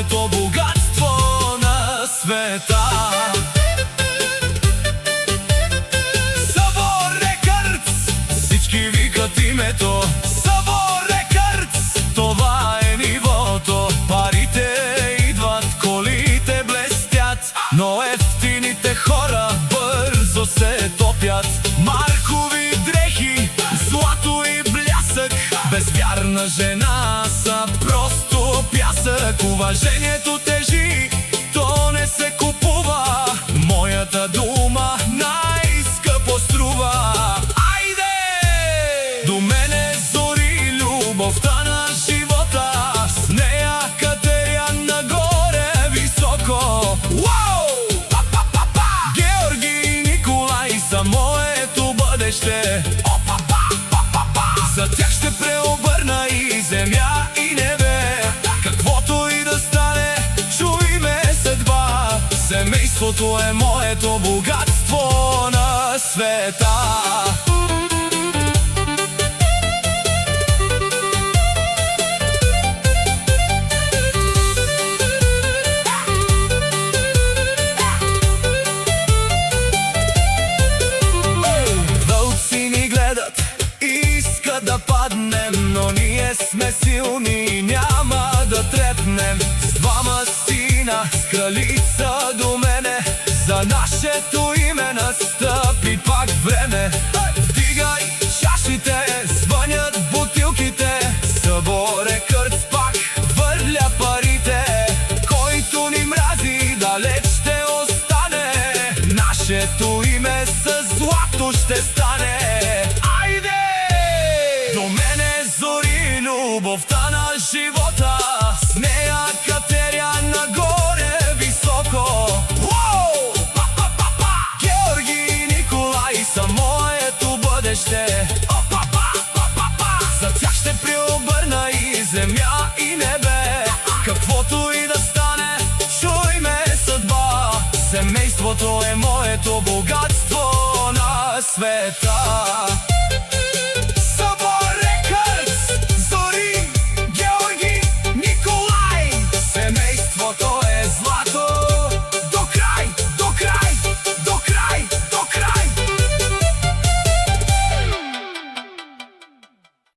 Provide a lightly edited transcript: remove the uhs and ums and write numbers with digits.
моето богатство на света. Savo Records, всички викат името. Savo Records, това е нивото. Парите идват, колите блестят, но ефтините хора бързо се топят. Маркови дрехи, злато и блясък, безвярна жена са просто пясък. Уважението тежи, то не се купува, моята дума най-скъпо струва. Айде! До мене зори любовта на живота, с нея катеря нагоре високо. Уау! Георги и Николай са моето бъдеще. За тях ще преобърна и земя и небе. Каквото и да стане, чуй ме съдба. Семейството е моето богатство на света. Вълци ни гледат, искат да паднем, но ние сме силни и няма да трепнем. С двама сина, с кралица до мене, за нашето име настъпи пак време. Вдигай чашите, звънят бутилките, Savo Records пак върля парите. Който ни мрази, далеч ще остане, нашето име със злато ще стане. Айде! До мене зори любовта на живота, с нея катеря нагоре високо. Уау! Георги и Николай са моето бъдеще. За тях ще преобърна и земя и небе. Каквото и да стане, чуй ме съдба. Семейството е моето